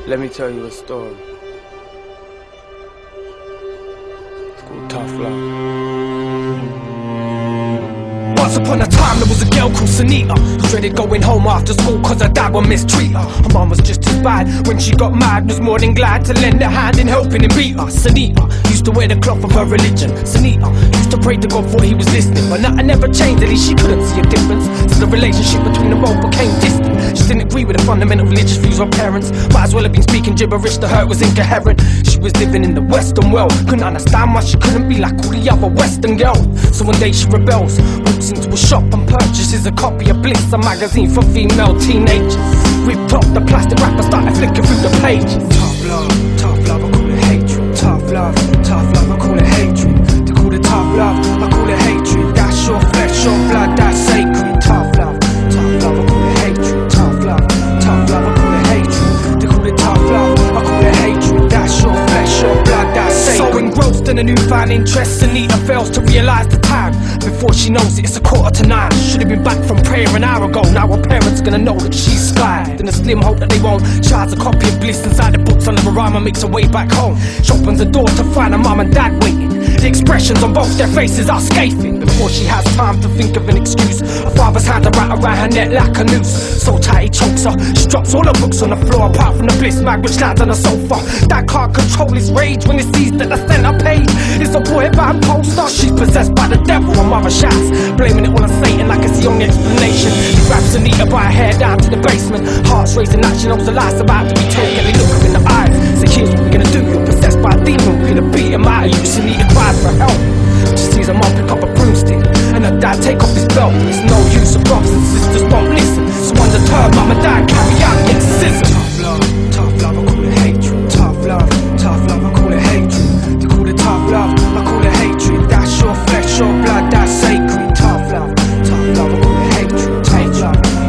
Let me tell you a story. It's called Tough Love. Once upon a time there was a girl called Sunita who dreaded going home after school cause her dad would mistreat her. Her mum was just as bad. When she got mad, was more than glad to lend a hand in helping him beat her. Sunita used to wear the cloth of her religion. Sunita used to pray to God for he was listening. But nothing ever changed, at least she couldn't see a difference. So the relationship between them both became distant. She didn't agree with the fundamental religious views of her parents. Might as well have been speaking gibberish to her, it was incoherent. She was living in the Western world, couldn't understand why she couldn't be like all the other Western girls. So one day she rebels, walks into a shop and purchases a copy of Bliss, a magazine for female teenagers. Ripped off the plastic wrapper, started flicking through the pages. Tough love, I call it hatred. Tough love, I call it hatred. They call it tough love, I call it hatred. That's your flesh, your blood, that's sacred. Tough love, I call it hatred. Tough love, I call it hatred. They call it tough love, I call it hatred. That's your flesh, your blood, that's sacred. So engrossed in a newfound interest, Anita fails to realise the time. Before she knows it, it's 8:45. Should've been back from prayer an hour ago. Now her parents are gonna know that she's skied. In a slim hope that they won't charge a copy of Bliss inside the books under her arm and makes her way back home. She opens the door to find her mum and dad waiting. The expressions on both their faces are scathing. Before she has time to think of an excuse, her father's hands are wrapped around her neck like a noose. So tight he chokes her. She drops all her books on the floor apart from the Bliss mag which lands on the sofa. Dad can't control his rage when he sees that the center page is a boy band poster. She's possessed by the devil. Her mother shouts, blaming it all on Satan like it's the only explanation. He grabs Anita by her hair down to the basement. Heart's racing out, she knows the life's about to be taken. They look her in the eyes, say here's what we're gonna do. You're possessed by a demon, we're gonna beat him out of you. Anita cries for help. She sees her mom pick up a broomstick and her dad take off his belt. It's no use, her brothers and sisters won't listen. So undeterred, mum and dad carry out the exorcism. Tough love, I call it hatred. Tough love, I call it hatred. They call it tough love, I call it hatred. That's your flesh, your blood, that's sacred. Tough love, I call it hatred.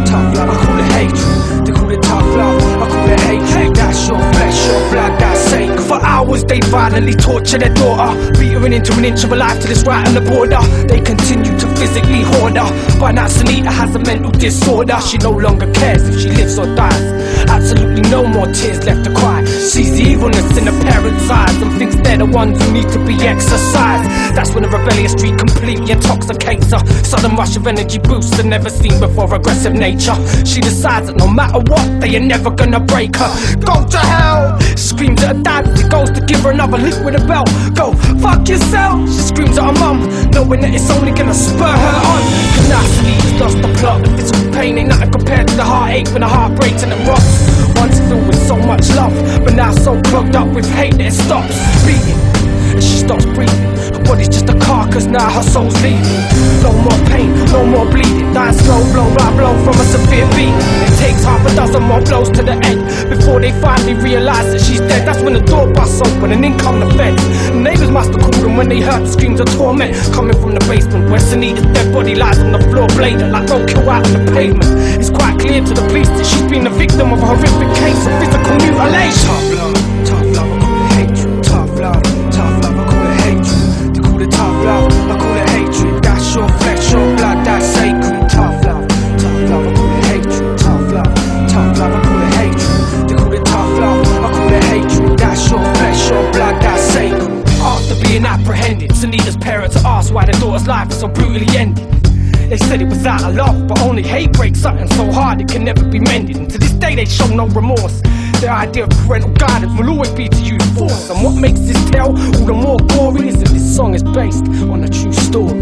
Tough love, I call it hatred. They call it tough love, I call it hatred. That's your flesh, your blood, that's sacred. For hours they violently torture their daughter, beat her into an inch of her life till it's right on the border. They continue to physically hoard her. By now Sunita has a mental disorder. She no longer cares if she lives or dies. Absolutely no more tears left to cry. Sees the evilness in the parents' eyes and thinks they're the ones who need to be exercised. That's when a rebellious streak completely intoxicates her. Sudden rush of energy boosts a never seen before aggressive nature. She decides that no matter what, they are never gonna break her. Go to hell! Screams at her dad as he goes to give her another lick with a belt. Go, fuck yourself! She screams at her mum, knowing that it's only gonna spur her on. Cause now Sunita's lost the plot. The physical pain ain't nothing compared to the heartache when the heart breaks and it rots. Once filled with so much love, but now so clogged up with hate that it stops beating. And she stops breathing. Her body's just a carcass, now her soul's leaving. No more pain, no more bleeding. Dying slow, blow by blow from a severe beating. It takes half a dozen more blows to the end before they finally realise that she's dead. That's when the door busts open and in come the feds. The neighbours must have called them when they heard the screams of torment coming from the basement where Sunita's dead body lies on the floor, bladed like roadkill out on the pavement. It's quite clear to the police that she's been the victim of a horrific case of physical mutilation. Tough love, I call it hatred. Tough love, I call it hatred. They call it tough love, I call it hatred. That's your flesh, your blood, that's sacred. Tough love, I call it hatred. Tough love, I call it hatred. They call it tough love, I call it hatred. That's your flesh, your blood, that's sacred. After being apprehended, Sunita's parents are asked why their daughter's life is so brutally ended. They said it was out of love, but only hate breaks something so hard it can never be mended. And to this day they show no remorse. Their idea of parental guidance will always be to use force. And what makes this tale all the more gory is that this song is based on a true story.